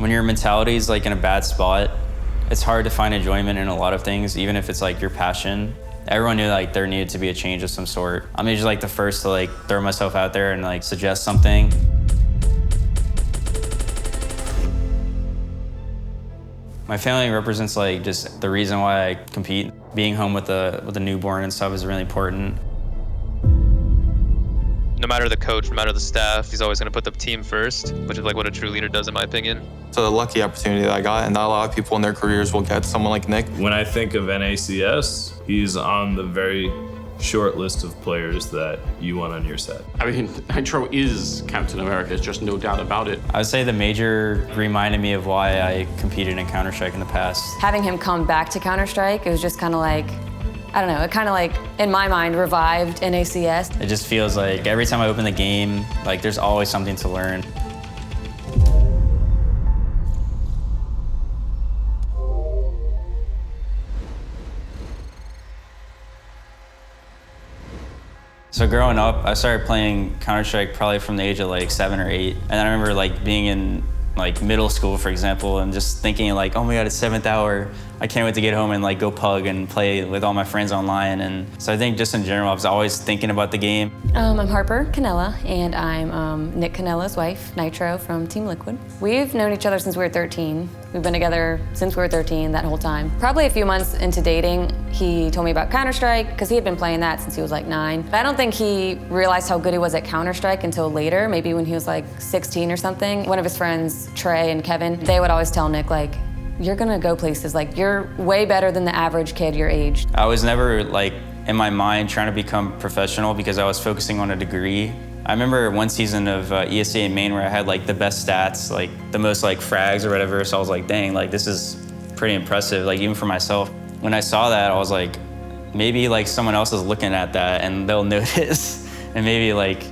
When your mentality is like in a bad spot, it's hard to find enjoyment in a lot of things, even if it's like your passion. Everyone knew like there needed to be a change of some sort. I'm usually like the first to like throw myself out there and like suggest something. My family represents like just the reason why I compete. Being home with a newborn and stuff is really important. No matter the coach, no matter the staff, he's always going to put the team first, which is like what a true leader does, in my opinion. It's a lucky opportunity that I got, and not a lot of people in their careers will get someone like Nick. When I think of NACS, he's on the very short list of players that you want on your set. I mean, nitr0 is Captain America, there's just no doubt about it. I would say the major reminded me of why I competed in Counter-Strike in the past. Having him come back to Counter-Strike, it was just kind of like, I don't know, it kind of like, in my mind, revived NACS. It just feels like every time I open the game, like there's always something to learn. So growing up, I started playing Counter-Strike probably from the age of like 7 or 8. And I remember like being in like middle school, for example, and just thinking like, oh my God, it's 7th hour. I can't wait to get home and like go pug and play with all my friends online. And so I think just in general, I was always thinking about the game. I'm Harper Canella, and I'm Nick Canella's wife, nitr0 from Team Liquid. We've known each other since we were 13. We've been together since we were 13, that whole time. Probably a few months into dating, he told me about Counter-Strike, because he had been playing that since he was like 9. But I don't think he realized how good he was at Counter-Strike until later, maybe when he was like 16 or something. One of his friends, Trey and Kevin, they would always tell Nick, like, you're gonna go places, like, you're way better than the average kid your age. I was never like in my mind trying to become professional because I was focusing on a degree. I remember one season of ESEA Main where I had like the best stats, like the most like frags or whatever, so I was like, dang, like this is pretty impressive, like even for myself. When I saw that, I was like, maybe like someone else is looking at that and they'll notice, and maybe like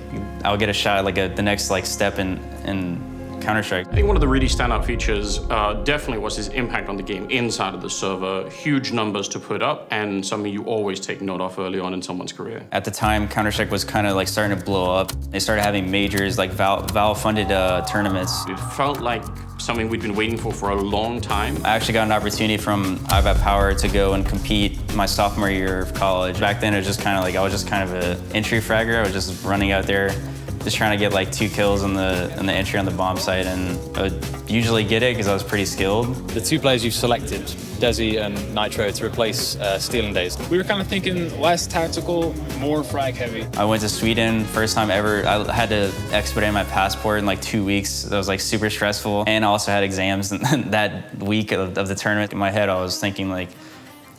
I'll get a shot at like the next like step in Counter-Strike. I think one of the really standout features definitely was his impact on the game inside of the server. Huge numbers to put up, and something you always take note of early on in someone's career. At the time, Counter-Strike was kind of like starting to blow up. They started having majors, like Valve funded tournaments. It felt like something we'd been waiting for a long time. I actually got an opportunity from IVAP Power to go and compete my sophomore year of college. Back then, it was just kind of like, I was just kind of an entry-fragger. I was just running out there, just trying to get like 2 kills in the entry on the bomb site, and I would usually get it because I was pretty skilled. The 2 players you've selected, Desi and nitr0, to replace Stealing Days. We were kind of thinking less tactical, more frag heavy. I went to Sweden, first time ever. I had to expedite my passport in like 2 weeks. That was like super stressful, and I also had exams that week of the tournament. In my head, I was thinking like,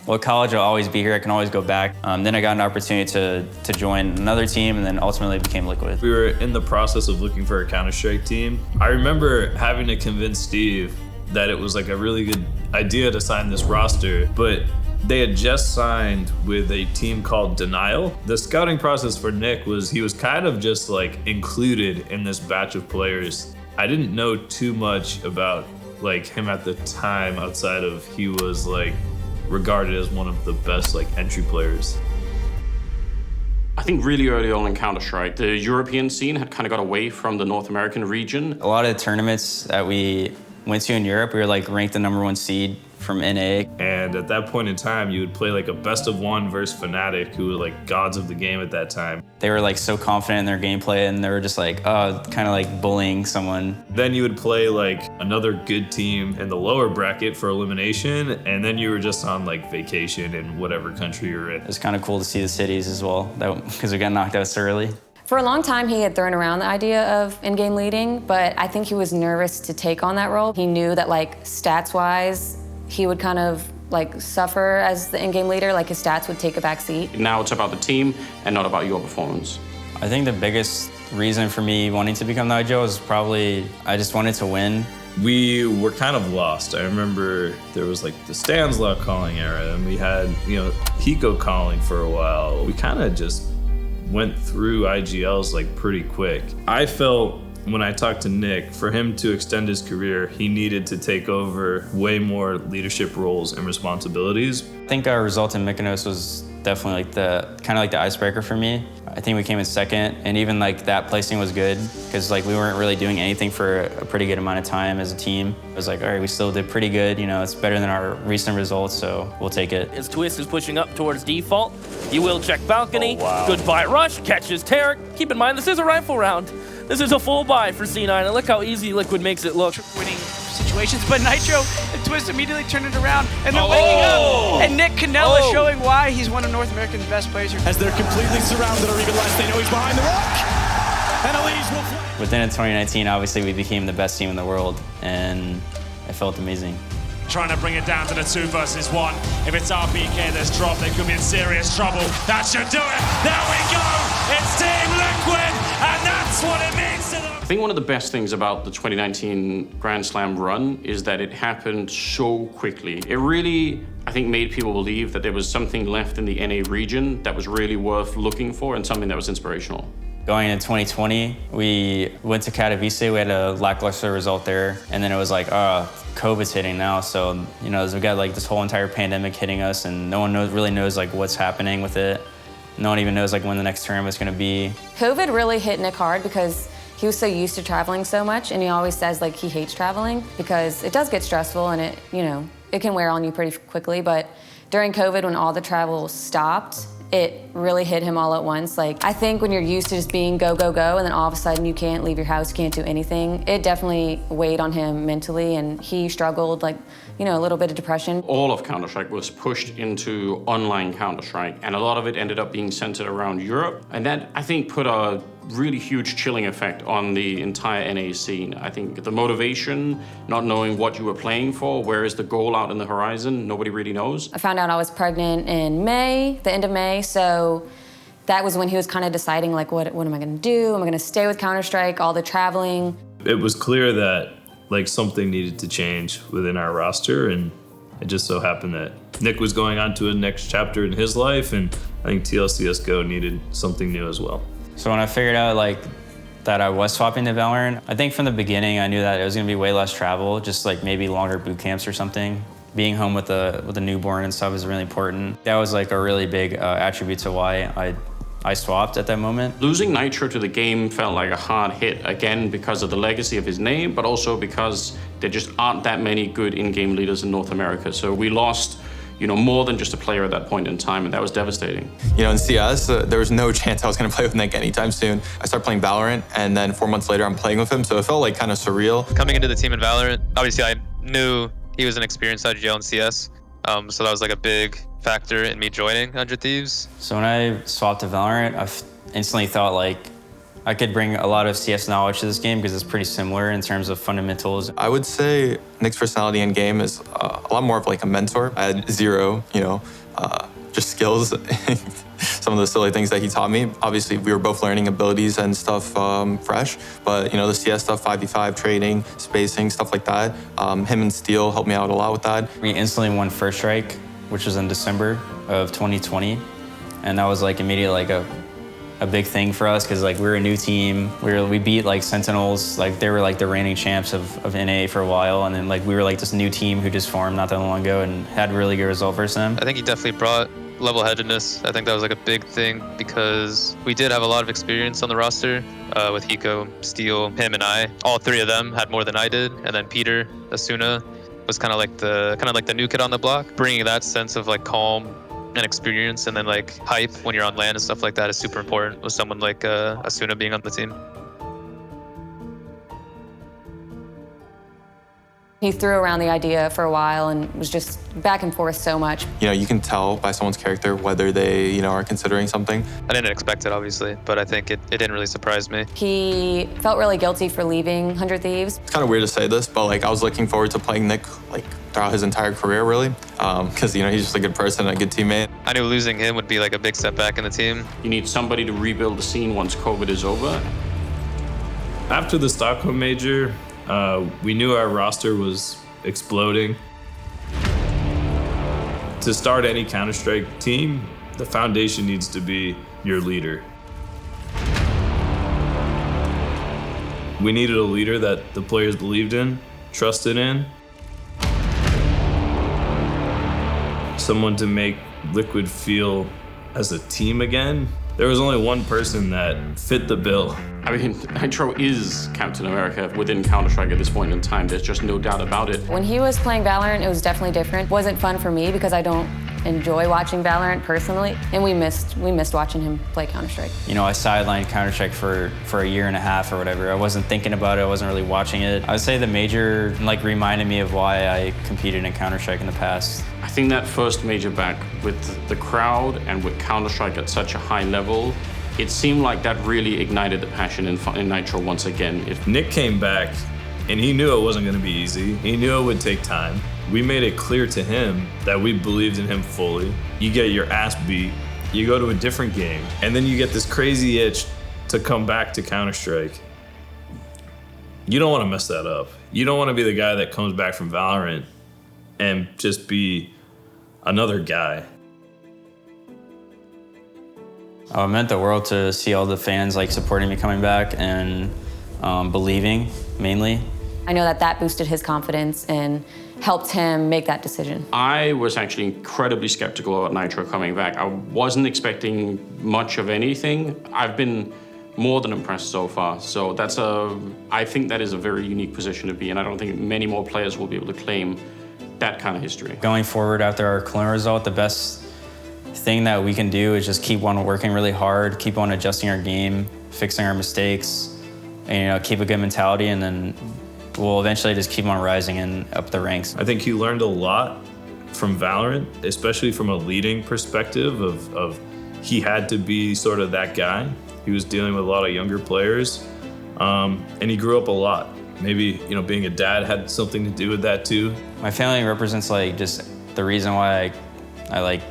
well, college will always be here. I can always go back. Then I got an opportunity to join another team, and then ultimately became Liquid. We were in the process of looking for a Counter-Strike team. I remember having to convince Steve that it was like a really good idea to sign this roster, but they had just signed with a team called Denial. The scouting process for Nick was he was kind of just like included in this batch of players. I didn't know too much about like him at the time outside of he was like regarded as one of the best like entry players. I think really early on in Counter-Strike, the European scene had kind of got away from the North American region. A lot of the tournaments that we went to in Europe, we were like ranked the #1 seed from NA. And at that point in time, you would play like a best of 1 versus Fnatic, who were like gods of the game at that time. They were like so confident in their gameplay, and they were just like, kind of like bullying someone. Then you would play like another good team in the lower bracket for elimination, and then you were just on like vacation in whatever country you're in. It was kind of cool to see the cities as well, because we got knocked out so early. For a long time, he had thrown around the idea of in-game leading, but I think he was nervous to take on that role. He knew that like stats-wise, he would kind of like suffer as the in-game leader, like his stats would take a back seat. Now it's about the team and not about your performance. I think the biggest reason for me wanting to become nitr0 is probably I just wanted to win. We were kind of lost. I remember there was like the Stanslau calling era, and we had, Hiko calling for a while. We kind of just went through IGLs like pretty quick. I felt when I talked to Nick, for him to extend his career, he needed to take over way more leadership roles and responsibilities. I think our result in Mykonos was definitely like the icebreaker for me. I think we came in second, and even like that placing was good because like we weren't really doing anything for a pretty good amount of time as a team. It was like, all right, we still did pretty good. You know, it's better than our recent results, so we'll take it. As Twist is pushing up towards default, you will check balcony. Oh, wow. Good buy rush, catches Tarek. Keep in mind, this is a rifle round. This is a full buy for C9, and look how easy Liquid makes it look. Winning situations, but Nitro and Twist immediately turned it around, and they're waking up. And Nick Canella showing why he's one of North America's best players. As they're completely surrounded, or even less, they know he's behind the rock. And Elise will fly. But then in 2019, obviously we became the best team in the world, and it felt amazing. Trying to bring it down to the 2 versus 1. If it's RBK that's dropped, they could be in serious trouble. That should do it. There we go. It's Team Liquid, and that's what it means to them. I think one of the best things about the 2019 Grand Slam run is that it happened so quickly. It really, I think, made people believe that there was something left in the NA region that was really worth looking for and something that was inspirational. Going into 2020, we went to Katowice. We had a lackluster result there, and then it was like, COVID's hitting now. So, you know, we got like this whole entire pandemic hitting us, and no one really knows like what's happening with it. No one even knows like when the next tournament's gonna be. COVID really hit Nick hard because he was so used to traveling so much, and he always says like he hates traveling because it does get stressful and it can wear on you pretty quickly. But during COVID, when all the travel stopped, it really hit him all at once. Like, I think when you're used to just being go, go, go, and then all of a sudden you can't leave your house, you can't do anything, it definitely weighed on him mentally, and he struggled, like, a little bit of depression. All of Counter-Strike was pushed into online Counter-Strike, and a lot of it ended up being centered around Europe. And that, I think, put a really huge chilling effect on the entire NA scene. I think the motivation, not knowing what you were playing for, where is the goal out in the horizon, nobody really knows. I found out I was pregnant in May, the end of May, so that was when he was kind of deciding, like, what am I gonna do? Am I gonna stay with Counter-Strike, all the traveling? It was clear that like something needed to change within our roster, and it just so happened that Nick was going on to a next chapter in his life, and I think CSGO needed something new as well. So when I figured out like that I was swapping to Valorant, I think from the beginning I knew that it was gonna be way less travel, just like maybe longer boot camps or something. Being home with a newborn and stuff is really important. That was like a really big attribute to why I swapped at that moment. Losing nitr0 to the game felt like a hard hit, again, because of the legacy of his name, but also because there just aren't that many good in-game leaders in North America. So we lost, more than just a player at that point in time, and that was devastating. In CS, there was no chance I was gonna play with Nick anytime soon. I started playing Valorant, and then 4 months later, I'm playing with him, so it felt like kind of surreal. Coming into the team in Valorant, obviously I knew he was an experienced IGL in CS, so that was like a big factor in me joining 100 Thieves. So when I swapped to Valorant, I instantly thought like I could bring a lot of CS knowledge to this game because it's pretty similar in terms of fundamentals. I would say Nick's personality in game is a lot more of like a mentor. I had zero, just skills. Some of the silly things that he taught me. Obviously, we were both learning abilities and stuff fresh, but the CS stuff, 5v5, trading, spacing, stuff like that. Him and Steel helped me out a lot with that. We instantly won First Strike, which was in December of 2020. And that was like immediately like a big thing for us because like we were a new team. We beat like Sentinels, like they were like the reigning champs of NA for a while. And then like we were like this new team who just formed not that long ago and had a really good result versus them. I think he definitely brought level-headedness. I think that was like a big thing because we did have a lot of experience on the roster with Hiko, Steel, him, and I. All three of them had more than I did, and then Peter, Asuna was kind of like the new kid on the block. Bringing that sense of like calm and experience, and then like hype when you're on LAN and stuff like that is super important with someone like Asuna being on the team. He threw around the idea for a while and was just back and forth so much. You can tell by someone's character whether they, are considering something. I didn't expect it, obviously, but I think it didn't really surprise me. He felt really guilty for leaving 100 Thieves. It's kind of weird to say this, but like I was looking forward to playing Nick like throughout his entire career, really, because he's just a good person, a good teammate. I knew losing him would be like a big setback in the team. You need somebody to rebuild the scene once COVID is over. After the Stockholm Major, we knew our roster was exploding. To start any Counter-Strike team, the foundation needs to be your leader. We needed a leader that the players believed in, trusted in. Someone to make Liquid feel as a team again. There was only one person that fit the bill. I mean, nitr0 is Captain America within Counter-Strike at this point in time. There's just no doubt about it. When he was playing Valorant, it was definitely different. Wasn't fun for me because I don't enjoy watching Valorant personally, and we missed watching him play Counter-Strike. You know, I sidelined Counter-Strike for a year and a half or whatever. I wasn't thinking about it, I wasn't really watching it. I would say the major reminded me of why I competed in Counter-Strike in the past. I think that first major back with the crowd and with Counter-Strike at such a high level, it seemed like that really ignited the passion in nitr0 once again. Nick came back and he knew it wasn't going to be easy. He knew it would take time. We made it clear to him that we believed in him fully. You get your ass beat, you go to a different game, and then you get this crazy itch to come back to Counter-Strike. You don't want to mess that up. You don't want to be the guy that comes back from Valorant and just be another guy. It meant the world to see all the fans supporting me coming back and believing, mainly. I know that boosted his confidence and helped him make that decision. I was actually incredibly skeptical about nitr0 coming back. I wasn't expecting much of anything. I've been more than impressed so far. So I think that is a very unique position to be in. I don't think many more players will be able to claim that kind of history. Going forward after our Kelowna result, the best thing that we can do is just keep on working really hard, keep on adjusting our game, fixing our mistakes, and keep a good mentality, and then we'll eventually just keep on rising and up the ranks. I think he learned a lot from Valorant, especially from a leading perspective of he had to be sort of that guy. He was dealing with a lot of younger players, and he grew up a lot. Maybe, being a dad had something to do with that too. My family represents just the reason why I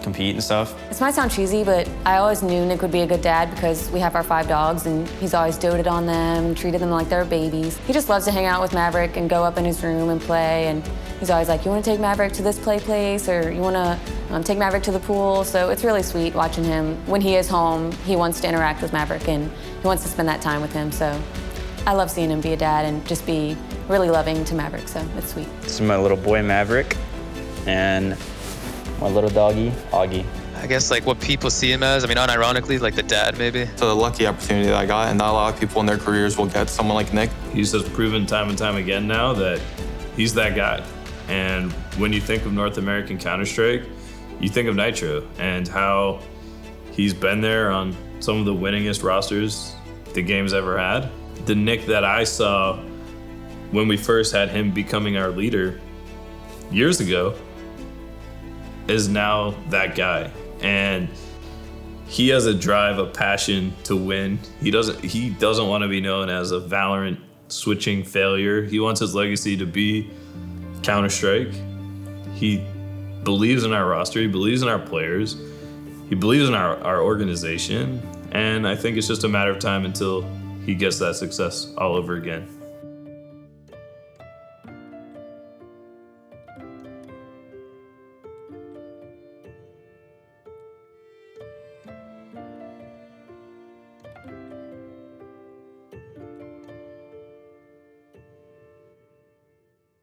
compete and stuff. This might sound cheesy, but I always knew Nick would be a good dad because we have our 5 dogs and he's always doted on them and treated them like they're babies. He just loves to hang out with Maverick and go up in his room and play, and he's always like, you want to take Maverick to this play place, or you want to take Maverick to the pool? So it's really sweet watching him. When he is home, he wants to interact with Maverick and he wants to spend that time with him. So I love seeing him be a dad and just be really loving to Maverick, so it's sweet. This is my little boy Maverick and my little doggy, Augie. I guess what people see him as, unironically, the dad maybe. It's a lucky opportunity that I got, and not a lot of people in their careers will get someone like Nick. He's just proven time and time again now that he's that guy. And when you think of North American Counter-Strike, you think of nitr0 and how he's been there on some of the winningest rosters the game's ever had. The Nick that I saw when we first had him becoming our leader years ago is now that guy. And he has a drive, a passion to win. He doesn't want to be known as a Valorant switching failure. He wants his legacy to be Counter-Strike. He believes in our roster, he believes in our players, he believes in our organization, and I think it's just a matter of time until he gets that success all over again.